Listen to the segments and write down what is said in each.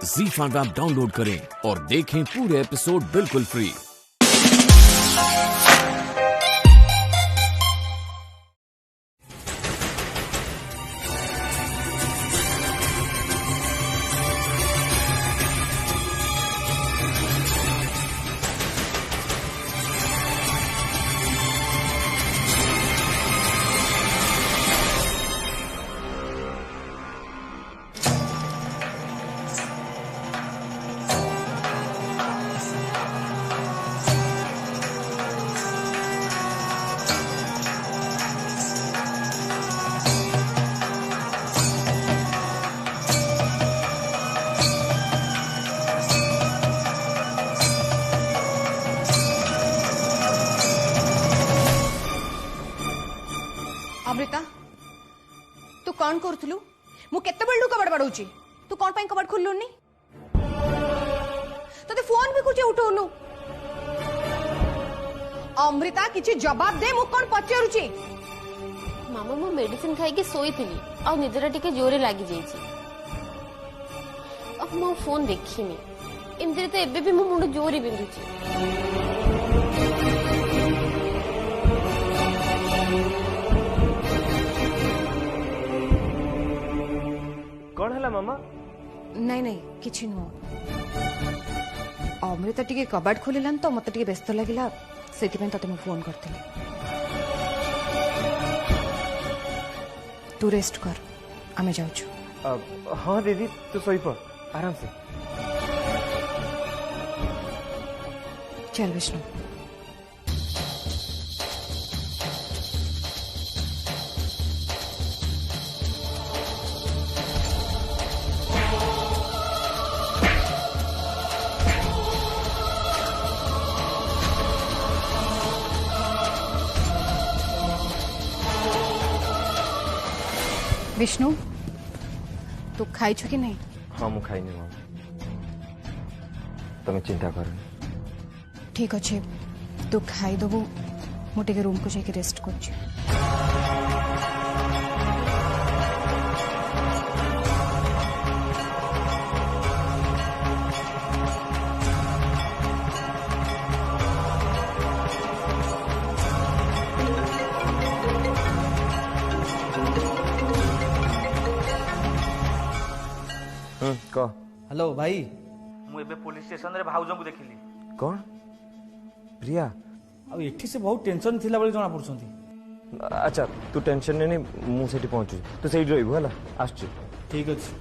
ZEE5 app download करें और देखें पूरे एपिसोड बिल्कुल फ्री। अमृता तू कौन करूलु मु केते बड़ू कबड़ बड़ौची तू कौन पाई कबड़ खोलुनी तते फोन भी कुछ उठौनु अमृता किछि जवाब दे मु कौन पचारुची। मामा मु मेडिसिन खाई के सोई थिली आ निदरा टिके जोरे लागी जाईची अब मु फोन देखिनी एमते तो एबे भी मु मुंड जोरे बिंदुची। कौन है मामा? नहीं नहीं किछि नो अमृता टिके कबाड़ खोलिलान तो मते टिके व्यस्त लागिला सेति पे तते मु फोन करथिली। तू रेस्ट कर आमे जाउछु। हाँ दीदी तू सोई पड़ आराम से। चल विष्णु विष्णु तू खाई छु कि नहीं? हाँ मु खाई नहीं मामा तुम्हें चिंता कर। ठीक अच्छे तू खाई दबु मुटे रूम को जाके रेस्ट कर। हेलो भाई मु एबे पुलिस स्टेशन रे भाउजों को देखिली। कौन? प्रिया? अब एठी से बहुत टेंशन थिला बळे जना पड़छंती। अच्छा तू टेंशन नहीं मु सेठी पहुंचू तू सेठी रहबू हला आछू। ठीक अछि।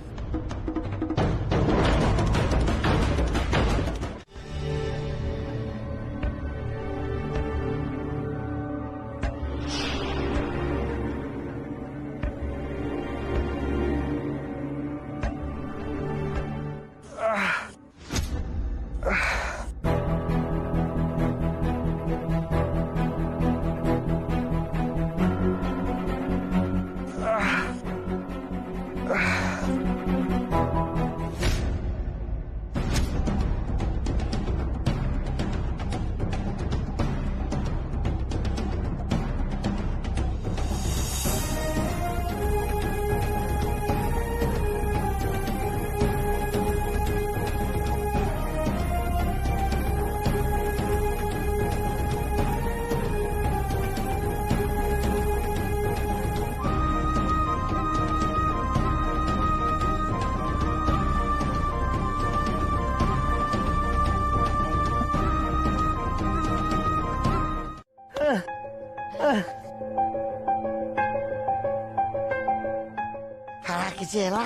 Kecela.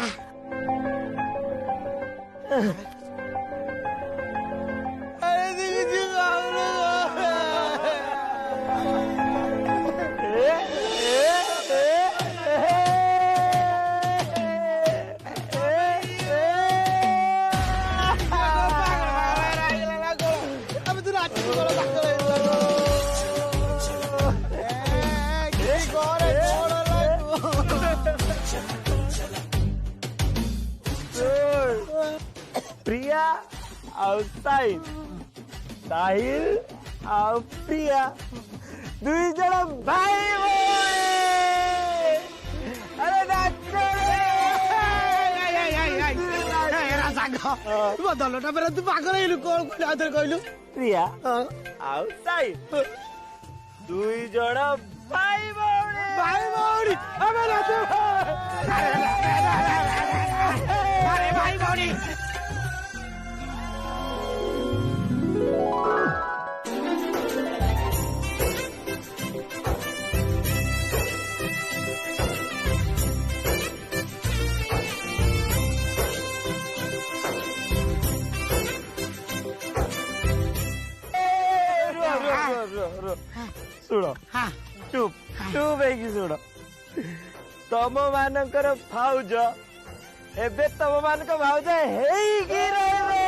प्रिया आउटसाइड साहिल और प्रिया दुई जन भाई अरे सांग बदलटा पर तू पागल हेलु कोन कोन आदर कहलु प्रिया आउ साई दुई जण भाई भौणी अबे राजू अरे भाई भौणी सुनो चुप चुप है सुनो तम मानकर भाउज एबे तम मान भाउज हेइकी रहबे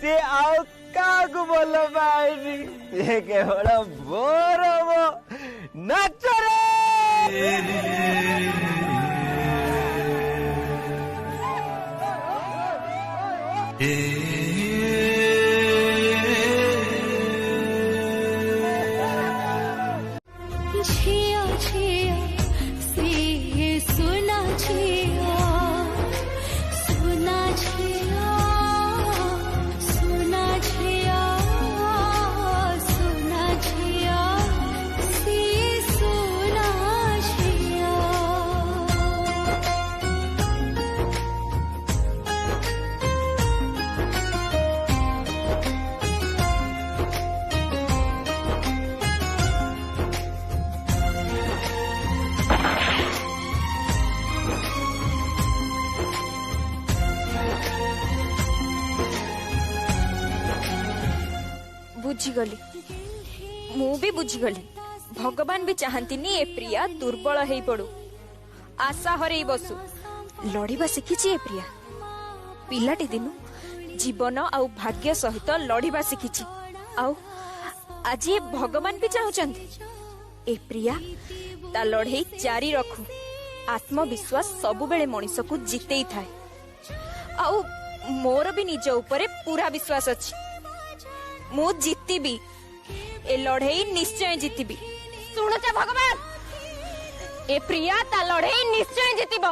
से आउ कागु बोल पाइनी से केवल बोर हो नाच छिया छिया से सुना छिया सुना छिया सुना छिया सुना छिया से सुना छिया बुझीगली मु भी बुझीगली भगवान भी चाहती ए प्रिया दुर्बल हो पड़ू आशा हरई बसु लड़ीबा शिखी ए प्रिया पिलाटी दिनु जीवन आउ भाग्य सहित लड़ीबा शिखी आउ आज ये भगवान भी चाहूचंती ए प्रिया ता लड़ई जारी रखू आत्मविश्वास सबु बेले मनीष को जिते थाए आउ मोर भी निज ऊपर पूरा विश्वास अच्छी मु जीतीबी ए लड़ई निश्चय जीतीबी शुणुच भगवान ए प्रिया ता लड़ई निश्चय जीतीबो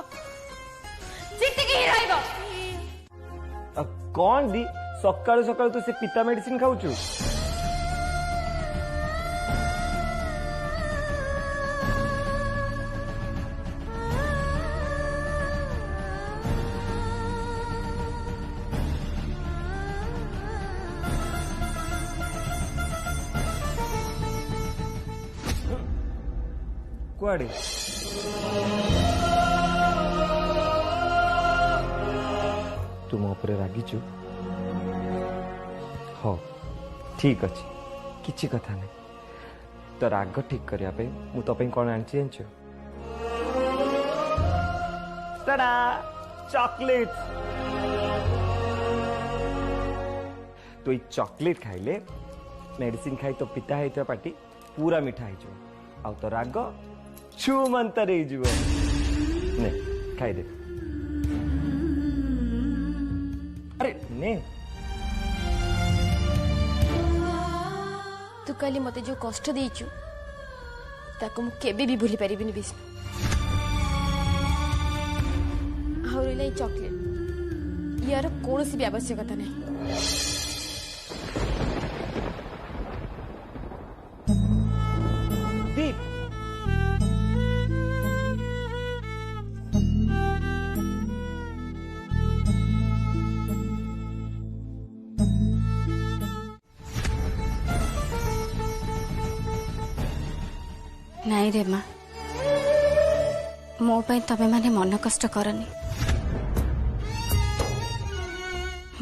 जीतिकी ही रहइबो कौन दी सकाळु सकाळु तू से पिता मेडिसिन खाऊचु कुआड़े तुम ऊपर रागिचु हो ठीक अच्छे किसी कथा नहीं तो राग ठीक करने मु तो कौन आनी जानच चॉकलेट तो ये चॉकलेट खाइले मेडिसिन खाई तो पिता है पार्टी पूरा मिठा हो तो राग छू मंतर ने खाई दे अरे ने तू काली मते जो कष्ट देइछु ताको मु केबे भी भूली परिबिनी विष्णु आउरले चॉकलेट यार कोनोसी भी आवश्यकता नहीं दीप नाई रे माँ मो पाई तबे माने मन कष्ट करनी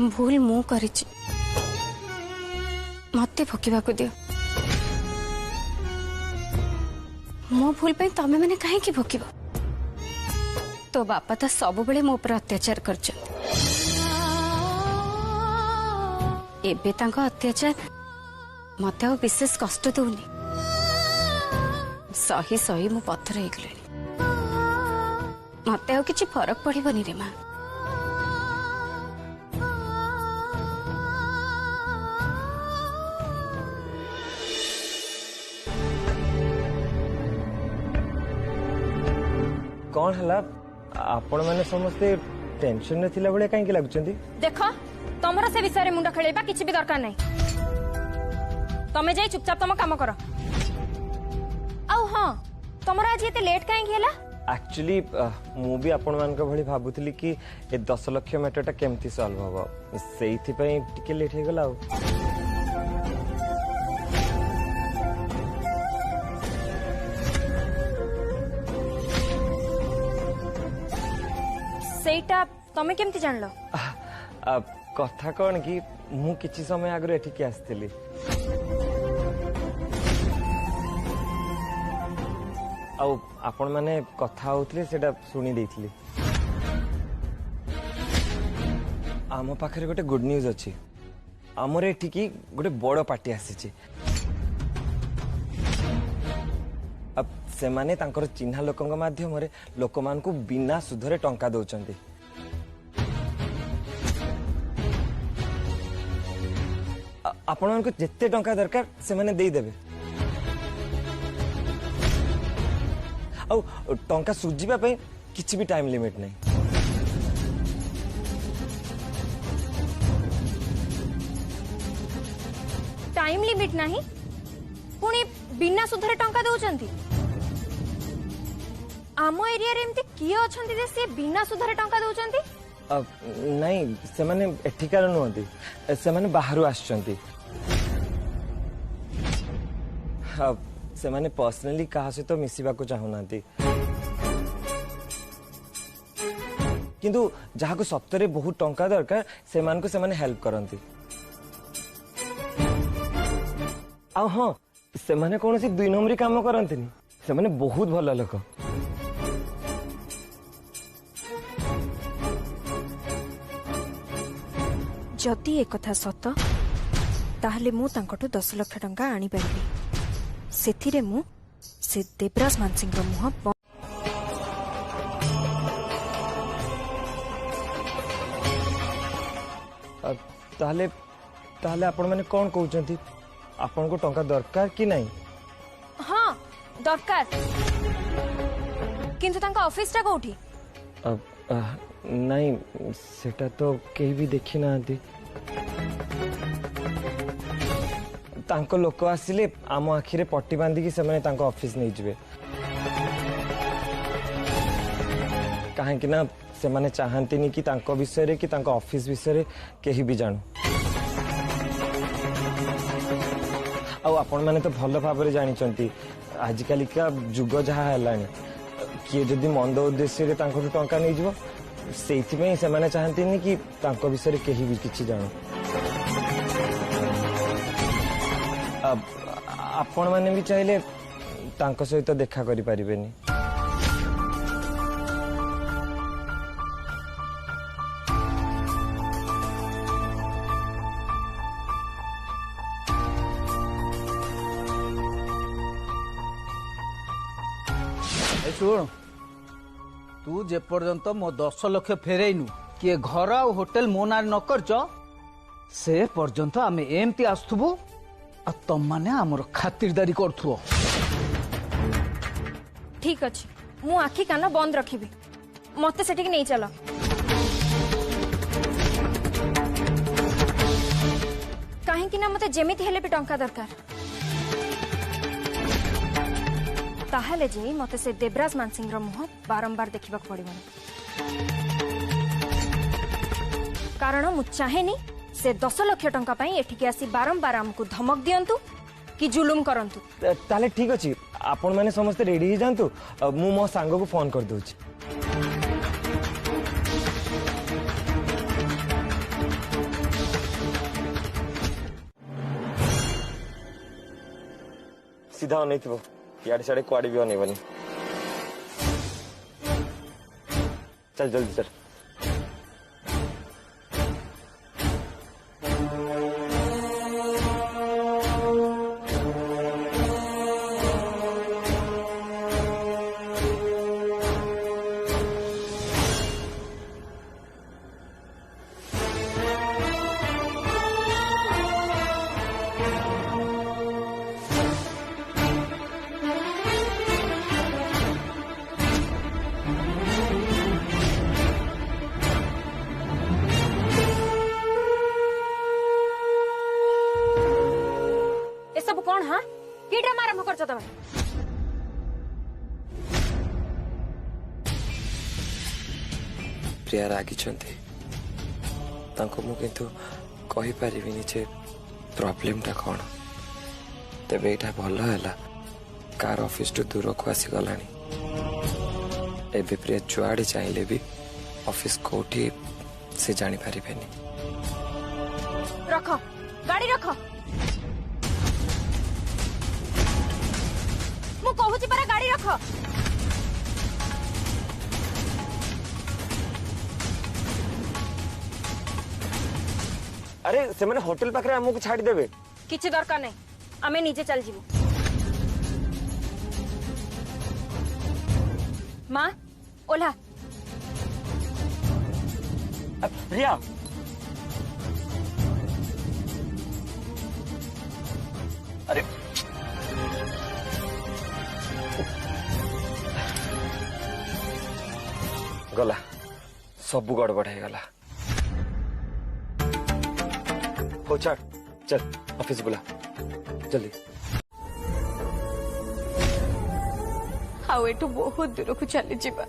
भूल मु करिछि मते भोकिबाकु दियो मो भूल पाई तमे माने काहे की भोकिबो तो बापा तो सब बेले मो पर अत्याचार करछ एबे तांको अत्याचार मते आ विशेष कष्ट दउनी सही सही मु पत्थर हो गले मत कि फरक पड़ोनी रे माँ कौन है आपण माने समस्ते टेंशन रे थिला बळे काहे लागुचंदी? देख तमरा से विषय मुंड खेलेबा किछि भी दरकार नहीं। तमे जाई चुपचाप तम काम कर। आउ हां तमरा आज एते लेट काहे गेला? एक्चुअली मु भी आपण मान भली भाबुथली कि ए 10 लाख मैटरटा केमती सॉल्व होबो सेइथि पई टिके लेट हे गला। सेटा तमे केमती जानलो? कथा कौन कि मु किछि समय आगरे एठिके आस्थिली। आउ आपण माने कथा होतले सेटा सुनी देइथली। आम पाखरे गोटे गुड न्यूज अछि। हमर एठिकी गोटे बड़ पार्टी आसीछि। अब से माने तांकर चिन्हा लोकंग माध्यम रे लोकमान को बिना सुधरे टंका दउचंती। आपण को जेते टंका दरकार से माने देई देबे। औ टंका सुजिबा पे किछि भी टाइम लिमिट नहीं। टाइम लिमिट नहीं पुणी बिना सुधरे टंका दउचंती। आम एरिया रे एमती किए अछंती जे से बिना सुधरे टंका दउचंती? नहीं से माने एठिकार नुहंती से माने बाहरु आछंती। से माने पर्सनली कहा से तो मिसिबा को चाहुनांती किंतु जहा को सप्तरे बहुत टंका दरकार से मान को से माने हेल्प करंती। आ हां से माने कोनोसी दुई नंबरी काम करंतीनी से माने बहुत भला लोक। जदि एक कथा सत ताहले मु तांकटू 10 लाख टंका आनी पारिबी। सेथिरे मु से देवराज मानसिंह रो मुह ताहले ताहले आपण माने कोन कहउचंती आपण को टंका दरकार कि नहीं? हां दरकार किंतु तांका ऑफिस टा कोठी? नहीं सेटा तो केही भी देखि नांती। तांको लोक आसिले आम आखिरे पट्टी बांधिकी से माने तांको ऑफिस नहीं जिवे काहे कि ना से माने चाहंतीनी कि तांको विषय रे कि तांको ऑफिस विषय रे केही भी जानू। आ आपण माने तो भलो भाबरे जानिचंती आजिकाली का जुग जहा हलानी किए जदि मंद उद्देश्य रे तांको टंका नहीं जिवो सेइथि में से माने चाहंतीनी कि तांको विषय रे केही भी किछि जानू। आपण माने भी चाहिले तांको सहित देखा करि परिबेनी। शुण तू जे पर्यंत मो 10 लाख फेरेइनु किए घर आ होटल मो नार न करछ से पर्यंत आमे एमती आस्थुबो आ तम माने हमर खातिरदारी करथुओ। ठीक अछि मु आखि कान बंद रखिबी मते सेठी नहीं चलो। काहे कि ना मते जेमिति हेले भी टंका दरकार ताहले जे मते से देवराज मानसिंह रो मुह बारंबार देखिबा पड़िबनी कारण मु चाहेनी से 10 लाख टंका पई एठिके आसी बारंबार हमकु धमक दियंतु कि जुलुम करंतु। ताले ठीक अछि आपण माने समस्त रेडी ही जानतु मु मो सांग को फोन कर दोछि। सीधा नहीं थो यार साड़े कुआड़ी भी नहीं बनी। चल जल्दी चल। दबा। प्रिया रागी मु किंतु कहि परिबिनी जे प्रॉब्लम टा कौन तेबे एटा भल है कार ऑफिस टू दूर को आसी गलानी एबे प्रिया जुआड़े चाहिए भी ऑफिस कोठी से जानी पारिबेनी। रख गाड़ी रख मु कहूची परा गाड़ी रख। अरे से मैंने होटल पाखरे हमको छाड़ी देबे किछि दरकार नहीं आमे नीचे चल जीवु। माँ ओला प्रिया अरे गला सब गड़बड़ है गला। हो चल चल ऑफिस बुला जल्दी। आउ एठू बहुत दूर को चली जीवा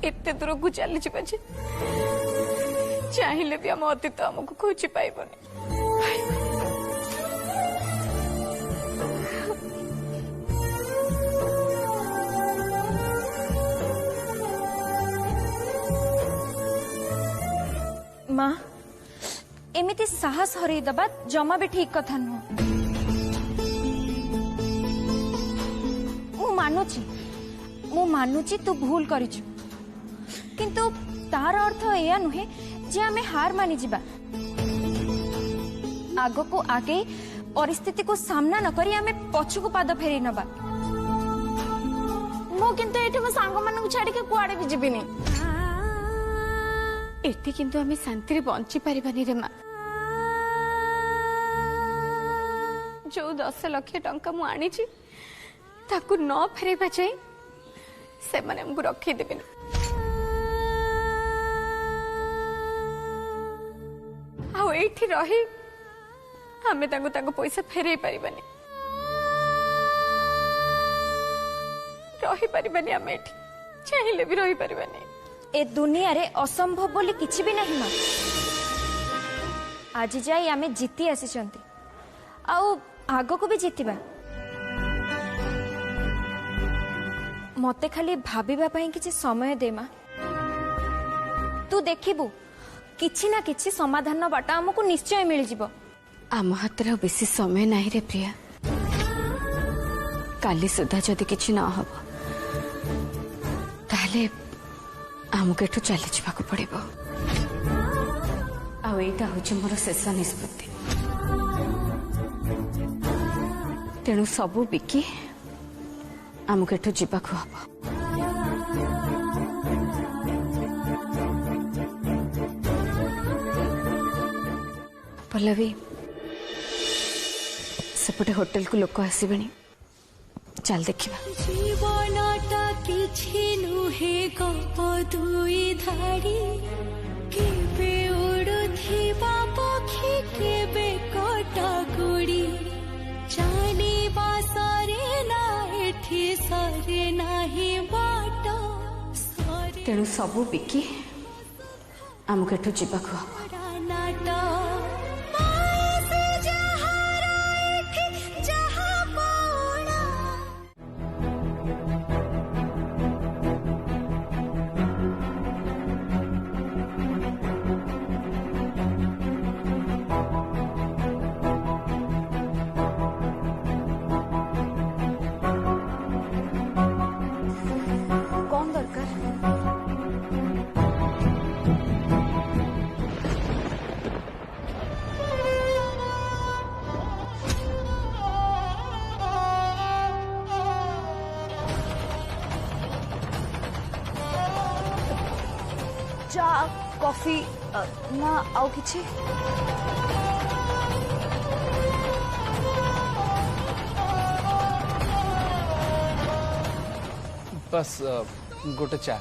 एते दूर को चली जीवा जे चाहिए भी हम अतीत हमको खोजी पाइबनी। माँ एमिति साहस हरई दबा जमा भी ठीक कथा नुह। मु मानुची तू भूल करिछु किंतु तार अर्थ एया नुहे जे आमे हार मानि जिबा। आगो को आगे परिस्थिति को सामना न करी आमे पछु को पाद फेरी नबा। मो किंतु एठी मो सांग मानन को छाडी के कुआडे भी जिबिनी। एति किंतु आमे शांति रे बंची परिबानी रे मां। जो 10 लाख टंका मु आनी छी ताकू न फेरेबा चाहे से माने हमको रखी देबेनी। आउ एठी रही हमें ताको पैसा फेरे परिबानी रही परिबानी हमें एठी चाहिए भी रही परिबानी। ए दुनिया रे असंभव बोली किछि भी नहीं मां। आज जाई आमे जीती आसीचंती आउ आगो को भी जीतिबा। मते खाली भाबिबा पई किछि समय दे मां। तू देखिबू किछि ना किछि समाधान बाटा हमको निश्चय मिल जिवो। आम हाथ रे बेसी समय नहीं रे प्रिया। काली सुधा जदि किछि ना हबो ताले आमको एठू चली जावाक पड़िबो। आ एटा होछि मोर शेष निष्पत्ति। तेणु सबू बिकी आमको एठू जावाक हबो। पल्लवी सेपटे होटल को लोक आसबे चल देखा। जीवनटा किछि नुहे गप दुई धाड़ी केबे उड़ुथिबा पक्षी केबे कटा गुड़ी जानिबा सरे ना एठी सरे नाही बाट सरे। तेणु सबू बिकी आमको एठू जावाक हबो। कौन दरकार? चा कॉफी ना आउ किछि? बस गोटे चा।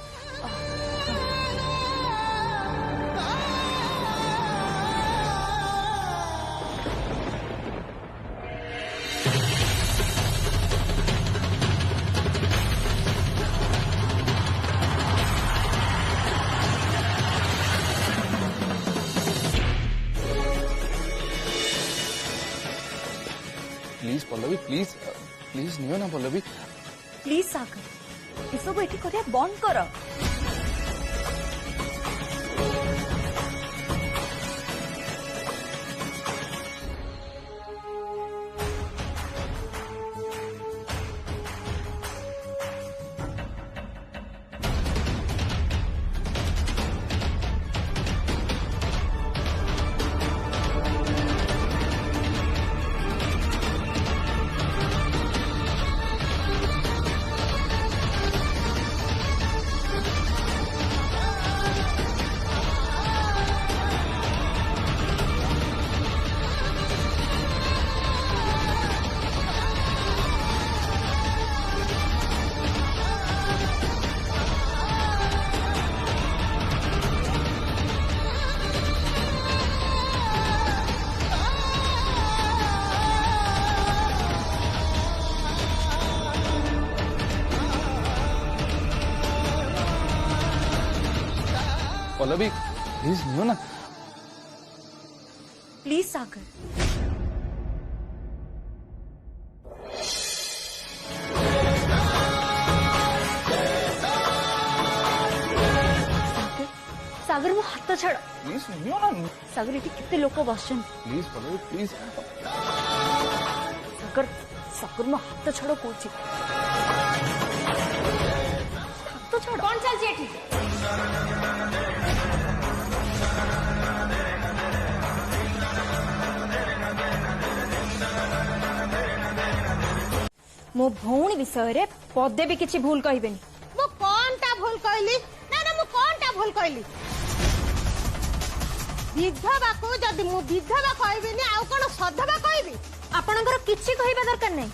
प्लीज प्लीज नियो ना पल्लवी प्लीज सागर ये सब एठी करिया बंद कर। पल्लवी प्लीज नियो ना। प्लीज सागर सागर मो हाथ छाड़ प्लीज नियो ना। सागर ये कितने लोक बसन प्लीज पल्लवी प्लीज सागर सागर मो हाथ छाड़ कौन हाथ छाड़ कौन चलती एठी मो भौणी विषय रे पदे भी किसी भूल कहबेनी। मु कोनटा भूल कहली ना ना मु कोनटा भूल कहली विधवा को जदि मु विधवा कहबिनी आ कोन सधवा कहबी आपणकर किछि कहबा दरकार नै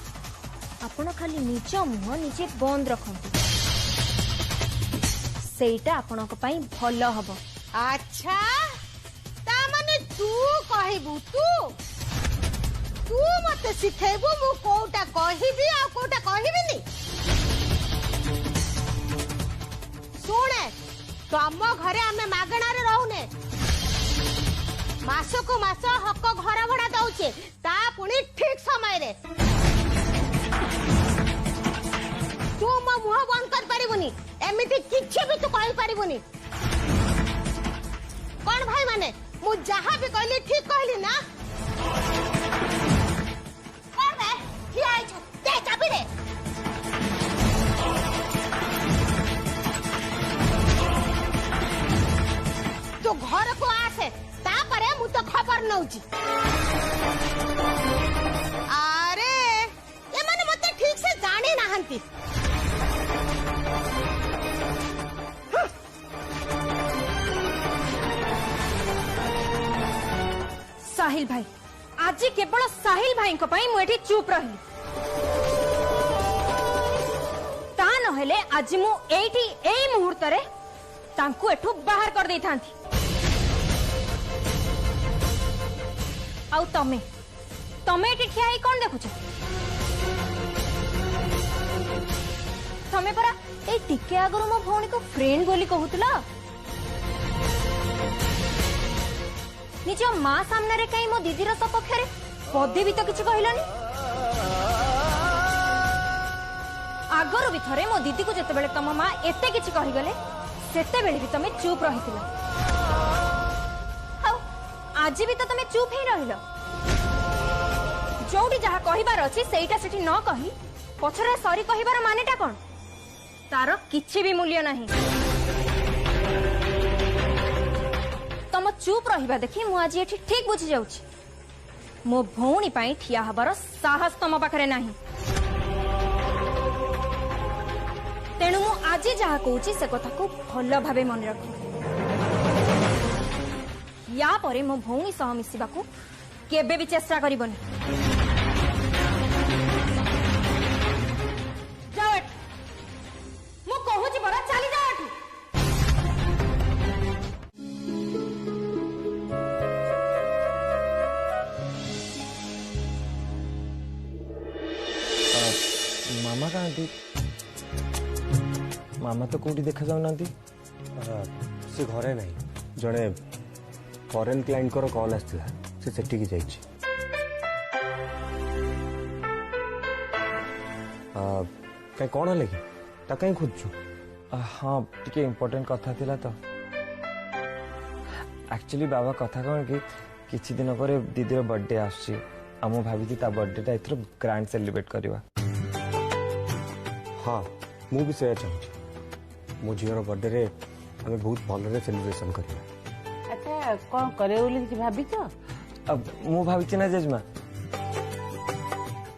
आपण खाली निज मुह निजे बंद रखंतु सेटा आपणक पई भलो हबो। अच्छा ता माने तू कहबू तू तू मते सिखेबू मु कोटा कहबी आ कोटा कहबिनी सुने तम घरे आमे मागणा रे रहूने मासको मास हक घर भड़ा दउचे ता पुनी ठीक समय रे तू मो मुह बंद कर परिबुनी एमिति किछि भी तू कहि परिबुनी। कौन भाई माने मु जहा भी कहली ठीक कहली ना कौन बे की आई छु दे चाबी रे तो घर को आसे तापरे मु तो खबर नउची अरे ये माने मते ठीक से जाने नाहंती साहिल भाई आज केवल साहिल भाई को पाई मुझे चुप रही ता नहेले आज मु एठी एई मुहूर्त रे तांकु एठु बाहर कर देई थांती। आउ तमे तमे एठी ठिया ही कोन देखुछ तमे परा ए टिके आगरो मो भौणी को फ्रेंड बोली कहूतला निज माँ सामने रे कहीं मो दीदी सपक्ष रे पदे भी तो किसी कहलानी आगर भी थरे मो दीदी को जिते तम माँ एते किछि कहि गले सेते बेले भी तमे चुप रहितिला आज भी तो तमे चुप ही रहिलो जोडी जहा कहिबार अछि सेटा सेठी न कहि पछरे सॉरी कहिबार मानेटा कोन तार किछि भी मूल्य नाही। तम चुप रहिबा देखि मु आज एठी ठीक बुझी जाउछि मो भौणी पाई ठिया हबार साहस तम पाखरे नाही तेणु मु आज जहा कहूछि से कथा को भल भाबे मन रख या परे मो भौणी सह मिसिबा को केबे भी चेष्टा करिबनी। जाओ मु कहूछि बरा चली जाओ एठी मामा कहाँ मामा तो कौटी देखा जाऊना से घरे नहीं जड़े फॉरेन क्लाइंट कॉल आसला से सेठी की जाइछि। कहीं कौन है कि ता कहीं खोजु हाँ टिके इम्पोर्टेंट कथा थिला तो एक्चुअली बाबा कथा कौन कि किछि दिन पर दीदी बर्थडे आसी आम भाभी ता बर्थडे एथर ग्रैंड सेलिब्रेट करवा हाँ मु भी से चाहूँ मो झीर बर्थडे रे आम बहुत भल सेलिब्रेशन करवा अच्छा कौन करे बोली कि भाभी तो अब मु भाभी ना जेजमा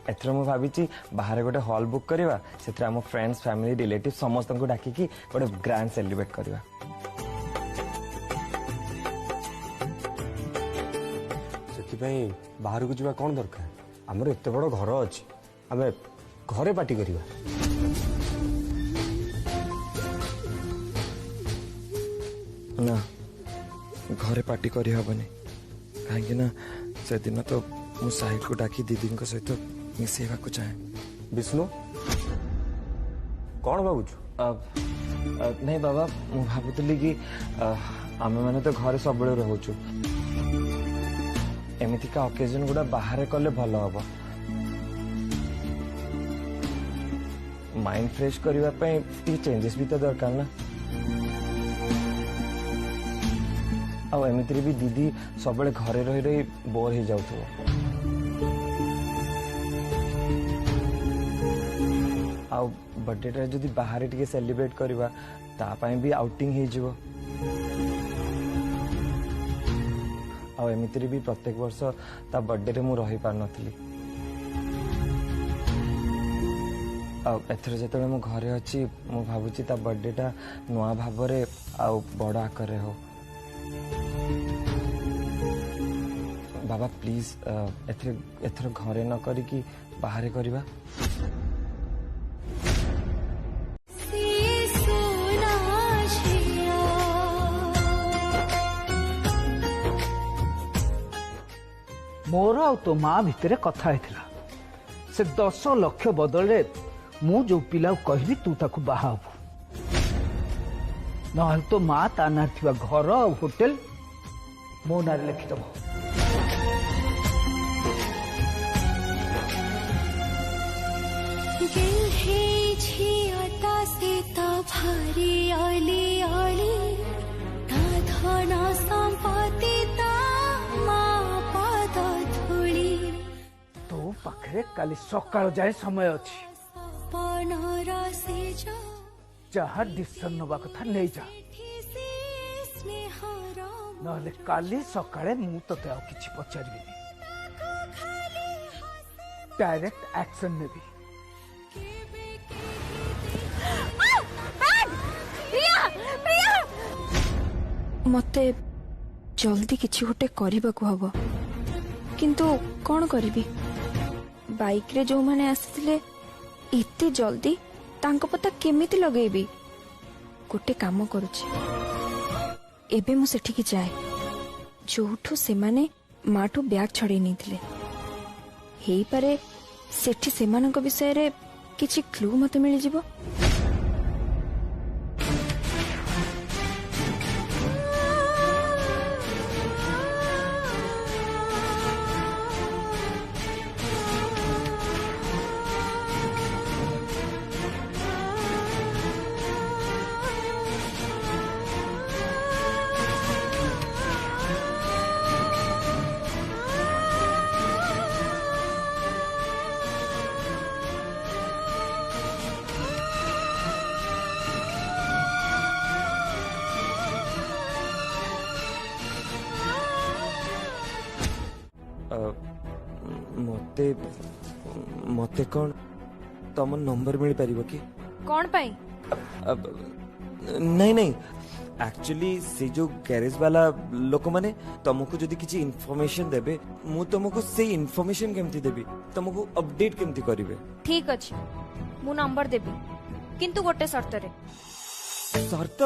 एथर मु भाभी बाहर गोटे हॉल बुक करवा से आम फ्रेंड्स फैमिली रिलेटिव समस्त को डाकिकी गोटे ग्रैंड सेलिब्रेट करवा बाहर को जावा कौन दरकार आमर एत बड़ घर अच्छी आम घरे पार्टी करवा ना घरे पार्टी करी हबनी कहीं ना से दिन तो मु साहिल को डाकी दीदी सहित मिसेवा को चाहे विष्णु कौन भावुच नहीं बाबा मु भावुली कि आम मैंने तो घर सब रोचु एमतीका ओकेजन गुड़ा बाहर कले भल हम माइंड फ्रेश करने चेंजेस भी तो दरकार ना आमती भी दीदी सब घरे रही रही बोर हो जाऊ बर्थडे जदि बाहर टी सेलिब्रेट करवा तापाई भी आउटिंग हो एमती भी प्रत्येक वर्ष ता बर्थडे मु रही पार नथली एथर जो मु घरे अच्छी मु भावुची ता बर्थडेटा नुआ भाव बड़ आकार हो बाबा प्लीज एथर घरे न करी बाहर करवा मोर आ तो माँ भितर कथा है से 10 लाख बदल मु जो पिला कहली तू ताकू बाहाबू ना तो माँ ता ना घर आ होटेल मो ना लिखिदब भारी आली आली धन संपत्ति तो पाखे काली सकाळ जाए समय अच्छी जहाँ डिसीजन नवा कथा नहीं जा नहले काली सकाळे मु तते आ किछि पचारिबि डायरेक्ट एक्शन नेबी मते जल्दी किछि गोटे करबाकू हबो किंतु कौन करी बाइक रे जो माने आसीथिले एते जल्दी तांको पता केमिति लगेबी गोटे काम करूची एबे मु सेठी की जाए जोठू से माने माठू बैग छड़े नहीं हेई पारे सेठी सेमानक विषय रे किछि क्लू मते मिल जिवो मते मते कौन तम नंबर मिल पारिबो कि कौन पाई नहीं नहीं एक्चुअली से जो गैरेज वाला लोक माने तुमको जदि किछि इन्फॉर्मेशन देबे मु तुमको से इन्फॉर्मेशन केमती देबी तुमको अपडेट केमती करिवे ठीक अछि मु नंबर देबी किंतु गोटे शर्त रे शर्त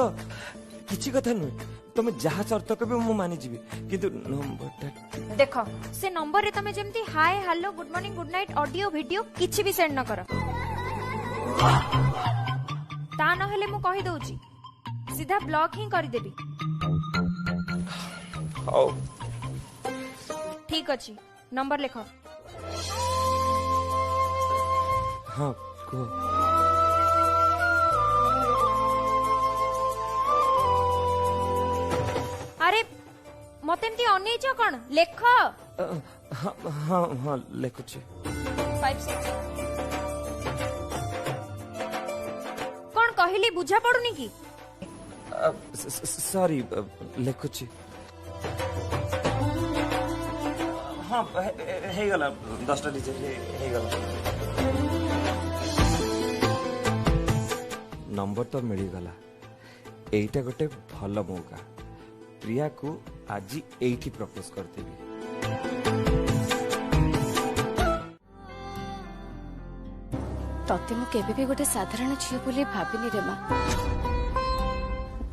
किछि कथा न तुम जहा शर्त कबे मु मानि जिबी किंतु नंबरटा देखो से नंबर रे तमे जेमती hi hello good morning good night audio video किछि भी सेंड न करो ता न हेले मु कहि दउची सीधा ब्लॉक ही कर देबी हाउ ठीक अछि नंबर लिखो हां को मत एमती अनेच कौन लेख हाँ हाँ हाँ लिखुची 5 6 कौन कहली बुझा पड़ुनी कि सॉरी लिखुची हाँ हे गला 10टा डीजे हे गला नंबर तो मिली गला एटा गोटे भल मौका प्रिया को आज एठी प्रपोज करदेबी तते मु केबे भी गोटे साधारण झियो बोली भाबिनी रे मां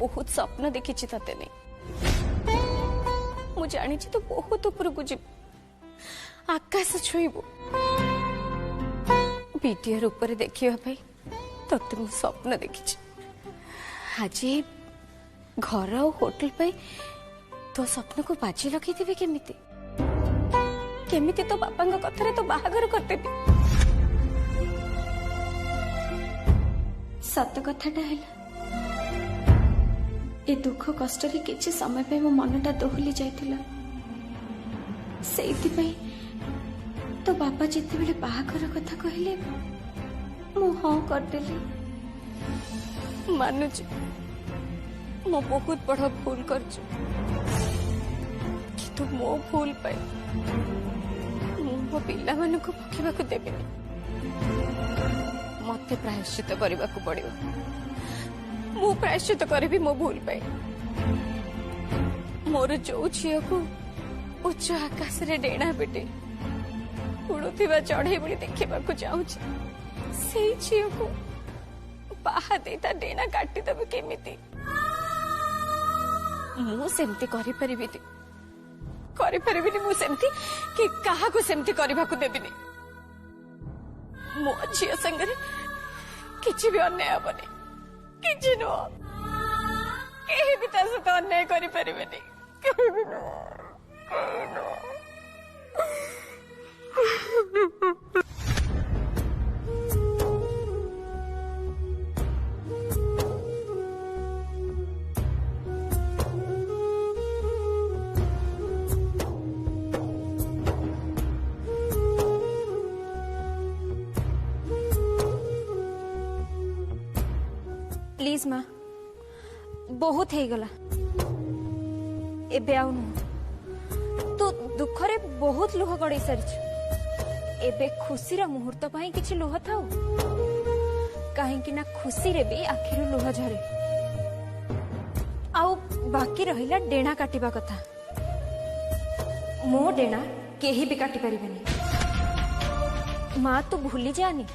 बहुत स्वप्न देखिछि तते नहीं मु जानी छी तो बहुत ऊपर को जी आकाश छुईबो वीडियो ऊपर देखिबा भाई तते मु स्वप्न देखिछि आज घर और होटल पे तो स्वप्न को बाजी लगे देवी केमिति केमिति तो बापा कथरे तो बाहागर करदेबी सत कथाटा है ए दुख कष्ट रे किछि समय पे मो मनटा दोहली जाइतिला सेति पे तो बापा जिते बेले बाहागर कथा कहले मु हाँ कर देली मानुच मो बहुत बड़ा भूल करछु कि तो मो भूल पाए मो पिला मन को पखिबा को देबेनी मते प्रायश्चित करबा को पड़ियो मु प्रायश्चित करबी मो भूल पाए मोर जो झियो को उच्च आकाश रे डेणा बेटे उड़ुथिबा चढ़ई बोली देखिबा को चाहूछि सेई झियो को बाहा देता डेणा काटी दबे केमिति मु सेमती करि परिबिनी मु सेमती कि काहा को सेमती करबा को देबिनी मो झियो संगरे किछि भी अन्याय हबनी किछि नो केहि भी तास तो अन्याय करि परिबेनी केहि भी नो प्लीज माँ बहुत है गला एबे आउनु तो दुखरे बहुत लुह गड़े सारी एबे खुशी रा मुहूर्त पाई किछि लुह थाउ काहे कि ना खुशी रे भी आखिरु लुह झरे आउ बाकी रहिला डेणा काटिबा कथा मो डेणा केही भी काटी परिबेनी माँ तू भूली जानी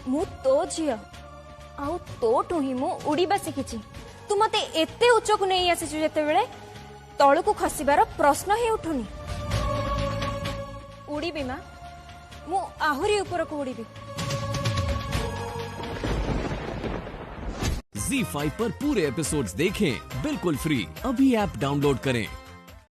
मु तो झियो आउ तोटू ही मु उड़ीबा शिखिछि तू मते एते उच्च को नहीं आसीछु जेते बेले तळ को खसिबार प्रश्न ही उठुनी उड़ीबी मां मु आहुरी ऊपर को उड़ीबी Z5 पर पूरे एपिसोड्स देखें बिल्कुल फ्री अभी ऐप डाउनलोड करें।